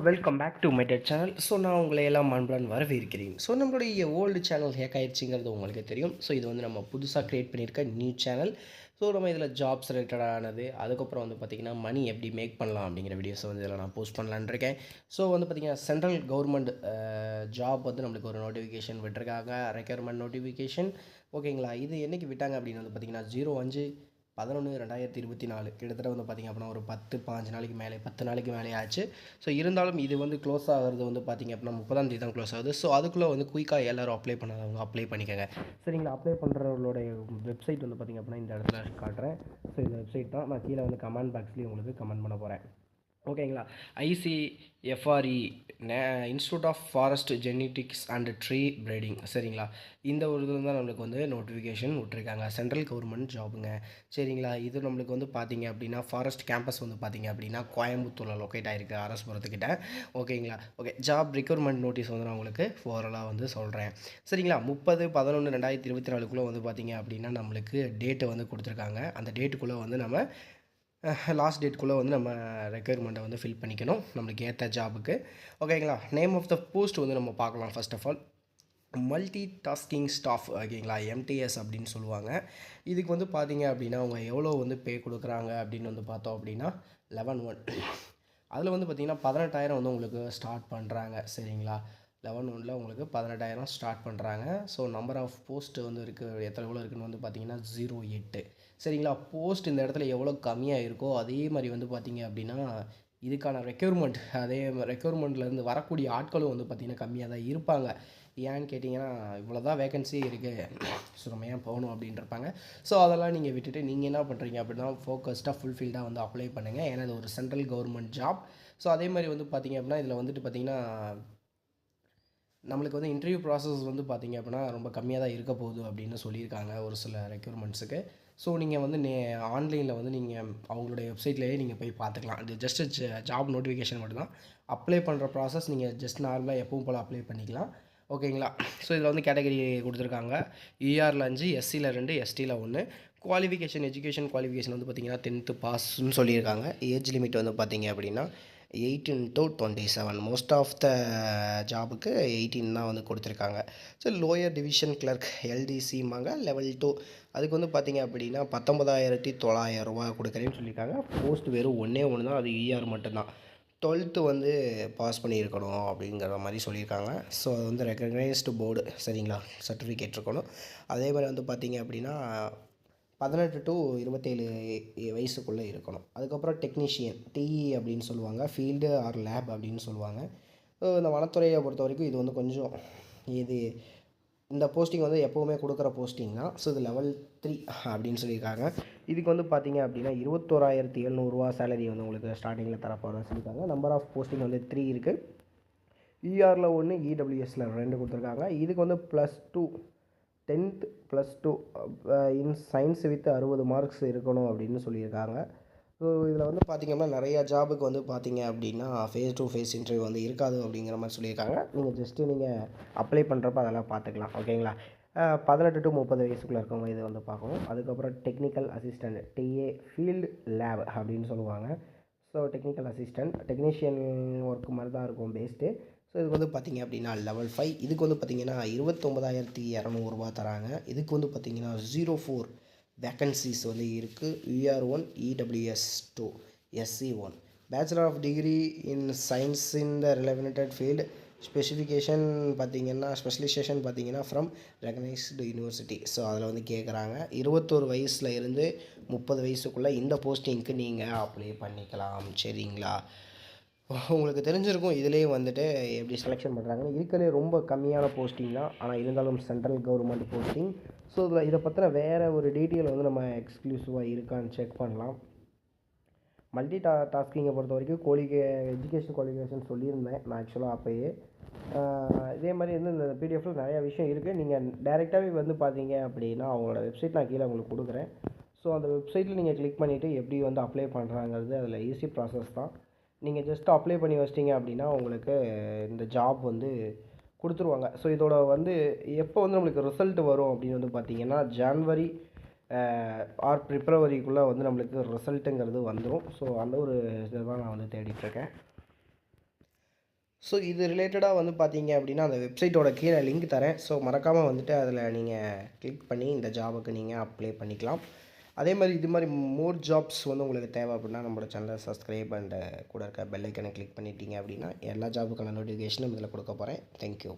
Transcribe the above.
Welcome back to my TED channel. நான் உங்களை எல்லாம் அன்புடன் வரவேற்கிறேன். நம்மளுடைய ஓல்டு சேனல் ஹேக் ஆயிடுச்சுங்கிறது உங்களுக்கு தெரியும். இது வந்து நம்ம புதுசாக க்ரியேட் பண்ணியிருக்க நியூ சேனல். நம்ம இதில் ஜாப்ஸ் ரிலேட்டடானது, அதுக்கப்புறம் வந்து பார்த்திங்கன்னா மணி எப்படி மேக் பண்ணலாம் அப்படிங்கிற வீடியோஸை வந்து இதில் நான் போஸ்ட் பண்ணலான்னு இருக்கேன். வந்து பார்த்திங்கன்னா சென்ட்ரல் கவர்மெண்ட் ஜாப் வந்து நம்மளுக்கு ஒரு நோட்டிஃபிகேஷன் விட்டுருக்காங்க, ரெக்யர்மெண்ட் நோட்டிஃபிகேஷன். ஓகேங்களா? இது என்றைக்கு விட்டாங்க அப்படின்னு வந்து பார்த்திங்கன்னா 05/11/2024 கிட்டத்தட்ட வந்து பார்த்திங்க அப்படின்னா ஒரு 10-15 நாளைக்கு மேலே 10 நாளைக்கு மேலே ஆச்சு. இருந்தாலும் இது வந்து க்ளோஸ் ஆகிறது வந்து பார்த்திங்க அப்படின்னா 30ஆம் தேதி தான் க்ளோஸ் ஆகுது. அதுக்குள்ளே வந்து குயிக்காக எல்லோரும் அப்ளை பண்ணாதவங்க அப்ளை பண்ணிக்கோங்க. சரிங்களா? அப்ளை பண்ணுறவங்களுடைய வெப்சைட் வந்து பார்த்திங்க அப்படின்னா இந்த இடத்துல காட்டுறேன். இந்த வெப்சைட் தான் நான் கீழே வந்து கமெண்ட் பாக்ஸ்லேயும் உங்களுக்கு கமெண்ட் பண்ண போகிறேன். ஓகேங்களா? ICFRE institute of forest genetics and tree breeding. சரிங்களா? இந்த ஒரு இதில் தான் நம்மளுக்கு வந்து நோட்டிஃபிகேஷன் விட்ருக்காங்க. சென்ட்ரல் கவர்மெண்ட் ஜாபுங்க. சரிங்களா? இது நம்மளுக்கு வந்து பார்த்திங்க அப்படின்னா ஃபாரஸ்ட் கேம்பஸ் வந்து பார்த்திங்க அப்படின்னா கோயம்புத்தூரில் லொக்கேட் ஆகிருக்கு, அரசுபுரத்துக்கிட்ட. ஓகேங்களா? ஓகே, ஜாப் ரெக்ரூட்மெண்ட் நோட்டீஸ் வந்து நான் உங்களுக்கு ஓவராலாக வந்து சொல்கிறேன். சரிங்களா? 30/11/2024 வந்து பார்த்திங்க அப்படின்னா நம்மளுக்கு டேட்டை வந்து கொடுத்துருக்காங்க. அந்த டேட்டுக்குள்ளே வந்து நம்ம லாஸ்ட் டேட்டுக்குள்ளே வந்து நம்ம ரெக்யர்மெண்ட்டை வந்து ஃபில் பண்ணிக்கணும் நம்மளுக்கு ஏற்ற ஜாபுக்கு. ஓகேங்களா? நேம் ஆஃப் த போஸ்ட் வந்து நம்ம பார்க்கலாம். First of all multi tasking staff. ஓகேங்களா? MTS அப்படின்னு சொல்லுவாங்க. இதுக்கு வந்து பார்த்திங்க அப்படின்னா அவங்க எவ்வளோ வந்து பே கொடுக்குறாங்க அப்படின்னு வந்து பார்த்தோம் அப்படின்னா 11/1 அதில் வந்து பார்த்திங்கன்னா 18,000 வந்து உங்களுக்கு ஸ்டார்ட் பண்ணுறாங்க. சரிங்களா? 11/1 உங்களுக்கு 18,000 ஸ்டார்ட் பண்ணுறாங்க. நம்பர் ஆஃப் போஸ்ட்டு வந்து இருக்குது, எவ்வளோ இருக்குதுன்னு வந்து பார்த்திங்கன்னா 08. சரிங்களா? போஸ்ட் இந்த இடத்துல எவ்வளோ கம்மியாக இருக்கோ அதே மாதிரி வந்து பார்த்திங்க அப்படின்னா இதுக்கான ரெக்யர்மெண்ட், அதே ரெக்யர்மெண்ட்லேருந்து வரக்கூடிய ஆட்களும் வந்து பார்த்திங்கன்னா கம்மியாக தான் இருப்பாங்க. ஏன்னு கேட்டிங்கன்னா இவ்வளோ தான் வேகன்சி இருக்குது, நம்ம ஏன் போகணும் அப்படின்ட்டுருப்பாங்க. அதெல்லாம் நீங்கள் விட்டுட்டு நீங்கள் என்ன பண்ணுறீங்க அப்படின்னா ஃபோக்கஸ்டாக ஃபுல்ஃபில்டாக வந்து அப்ளை பண்ணுங்கள். ஏன்னா இது ஒரு சென்ட்ரல் கவர்மெண்ட் ஜாப். அதே மாதிரி வந்து பார்த்திங்க அப்படின்னா இதில் வந்துட்டு பார்த்திங்கன்னா நம்மளுக்கு வந்து இன்டர்வியூ ப்ராசஸ் வந்து பார்த்திங்க அப்படின்னா ரொம்ப கம்மியாக தான் இருக்க போகுது அப்படின்னு சொல்லியிருக்காங்க ஒரு சில ரெக்யூர்மெண்ட்ஸுக்கு. நீங்கள் வந்து ஆன்லைனில் வந்து நீங்கள் அவங்களுடைய வெப்சைட்லேயே நீங்கள் போய் பார்த்துக்கலாம். இது ஜஸ்ட் ஜாப் நோட்டிஃபிகேஷன் மட்டும்தான். அப்ளை பண்ணுற ப்ராசஸ் நீங்கள் ஜஸ்ட் நார்மலாக எப்பவும் போல் அப்ளை பண்ணிக்கலாம். ஓகேங்களா? இதில் வந்து கேட்டகரி கொடுத்துருக்காங்க. ERல 5, SCல 2, STல 1. குவாலிஃபிகேஷன், எஜுகேஷன் குவாலிஃபிகேஷன் வந்து பார்த்திங்கன்னா 10th பாஸ்ன்னு சொல்லியிருக்காங்க. ஏஜ் லிமிட் வந்து பார்த்திங்க அப்படின்னா 18 to 27. மோஸ்ட் ஆஃப் த ஜாபுக்கு 18 தான் வந்து கொடுத்துருக்காங்க. லோயர் டிவிஷன் கிளர்க் LDCமாங்க லெவல் 2. அதுக்கு வந்து பார்த்திங்க அப்படின்னா 19,900 ரூபா கொடுக்குறேன்னு சொல்லியிருக்காங்க. போஸ்ட் வெறும் ஒன்றே தான், அது ER மட்டும்தான். 12th வந்து பாஸ் பண்ணியிருக்கணும் அப்படிங்கிற மாதிரி சொல்லியிருக்காங்க. அது வந்து ரெகக்னைஸ்டு போர்டு. சரிங்களா? சர்டிஃபிகேட் இருக்கணும். அதே மாதிரி வந்து பார்த்திங்க அப்படின்னா 18 to 27 வயசுக்குள்ளே இருக்கணும். அதுக்கப்புறம் டெக்னீஷியன் TE அப்படின்னு சொல்லுவாங்க, ஃபீல்டு ஆர் லேப் அப்படின்னு சொல்லுவாங்க. இந்த வனத்துறையை பொறுத்த வரைக்கும் இது வந்து கொஞ்சம் இது இந்த போஸ்டிங் வந்து எப்போவுமே கொடுக்குற போஸ்டிங் தான். இது லெவல் 3 அப்படின்னு சொல்லியிருக்காங்க. இதுக்கு வந்து பார்த்திங்க அப்படின்னா 21,700 ரூபா சேலரி வந்து உங்களுக்கு ஸ்டார்டிங்கில் தரப்போகிறதா சொல்லியிருக்காங்க. நம்பர் ஆஃப் போஸ்டிங் வந்து 3 இருக்குது. ERல 1, EWSல 2 கொடுத்துருக்காங்க. இதுக்கு வந்து +2 10th +2 in science with 60 marks இருக்கணும் அப்படின்னு சொல்லியிருக்காங்க. இதில் வந்து பார்த்திங்கன்னா நிறையா ஜாபுக்கு வந்து பார்த்திங்க அப்படின்னா ஃபேஸ் டு ஃபேஸ் இன்டர்வியூ வந்து இருக்காது அப்படிங்கிற மாதிரி சொல்லியிருக்காங்க. நீங்கள் அப்ளை பண்ணுறப்ப அதெல்லாம் பார்த்துக்கலாம். ஓகேங்களா? 18 to 30 வயசுக்குள்ளே இருக்கவங்க இதை வந்து பார்க்கணும். அதுக்கப்புறம் technical assistant TA field lab அப்படின்னு சொல்லுவாங்க. டெக்னிக்கல் அசிஸ்டண்ட் டெக்னீஷியன் ஒர்க் மாதிரி தான் இருக்கும் பேஸ்ட்டு. இதுக்கு வந்து பார்த்திங்க அப்படின்னா லெவல் 5. இதுக்கு வந்து பார்த்திங்கன்னா 29,200 ரூபா தராங்க. இதுக்கு வந்து பார்த்திங்கன்னா 04 வேக்கன்சிஸ் வந்து இருக்குது. ER1, EWS2, SC1. Bachelor of degree in science in the relevant field. Specification பார்த்திங்கன்னா ஸ்பெஷலைசேஷன் பார்த்திங்கன்னா ஃப்ரம் ரெகனைஸ்டு யூனிவர்சிட்டி. அதில் வந்து கேட்குறாங்க 21 வயசில் இருந்து 30 வயசுக்குள்ளே இந்த போஸ்டிங்க்கு நீங்கள் அப்ளை பண்ணிக்கலாம். சரிங்களா? உங்களுக்கு தெரிஞ்சிருக்கும் இதிலே வந்துட்டு எப்படி செலெக்ஷன் பண்ணுறாங்கன்னு. இருக்கிறதே ரொம்ப கம்மியான போஸ்டிங் தான், ஆனால் இருந்தாலும் சென்ட்ரல் கவர்மெண்ட் போஸ்டிங். இதை பற்றின வேறு ஒரு டீட்டெயில் வந்து நம்ம எக்ஸ்க்ளூசிவாக இருக்கான்னு செக் பண்ணலாம். மல்டி டாஸ்கிங்கை பொறுத்த வரைக்கும் எஜுகேஷன் குவாலிஃபிகேஷன் சொல்லியிருந்தேன் நான் ஆக்சுவலாக அப்போயே. இதே மாதிரி வந்து இந்த PDFல நிறையா விஷயம் இருக்குது. நீங்கள் டைரெக்டாகவே வந்து பார்த்தீங்க அப்படின்னா அவங்களோட வெப்சைட் நான் கீழே உங்களுக்கு கொடுக்குறேன். அந்த வெப்சைட்டில் நீங்கள் கிளிக் பண்ணிவிட்டு எப்படி வந்து அப்ளை பண்ணுறாங்கிறது அதில் ஈஸி ப்ராசஸ் தான். நீங்கள் ஜஸ்ட் அப்ளை பண்ணி வச்சிட்டிங்க அப்படின்னா உங்களுக்கு இந்த ஜாப் வந்து கொடுத்துருவாங்க. இதோட வந்து எப்போ வந்து நம்மளுக்கு ரிசல்ட் வரும் அப்படின்னு வந்து பார்த்திங்கன்னா ஜனவரி ஆர் பிப்ரவரிக்குள்ளே வந்து நம்மளுக்கு ரிசல்ட்டுங்கிறது வந்துடும். அந்த ஒரு இதை தான் நான் வந்து தேடிட்டுருக்கேன். ஸோ இது ரிலேட்டடாக வந்து பார்த்தீங்க அப்படின்னா, அந்த வெப்சைட்டோட கீழே லிங்க் தரேன். ஸோ மறக்காம வந்துட்டு அதில நீங்கள் கிளிக் பண்ணி இந்த ஜாபுக்கு நீங்கள் அப்ளை பண்ணிக்கலாம். அதே மாரி இது மாரி மோர் ஜாப்ஸ் வந்து உங்களுக்கு தேவை அப்படின்னா, நம்மளோட சேனலை சப்ஸ்கிரைப் அண்ட் கூட இருக்க பெல் ஐக்கனை கிளிக் பண்ணிட்டீங்க அப்படின்னா, எல்லா ஜாபுக்கான நோட்டிஃபிகேஷனும் இதில கொடுக்க போகிறேன். Thank you.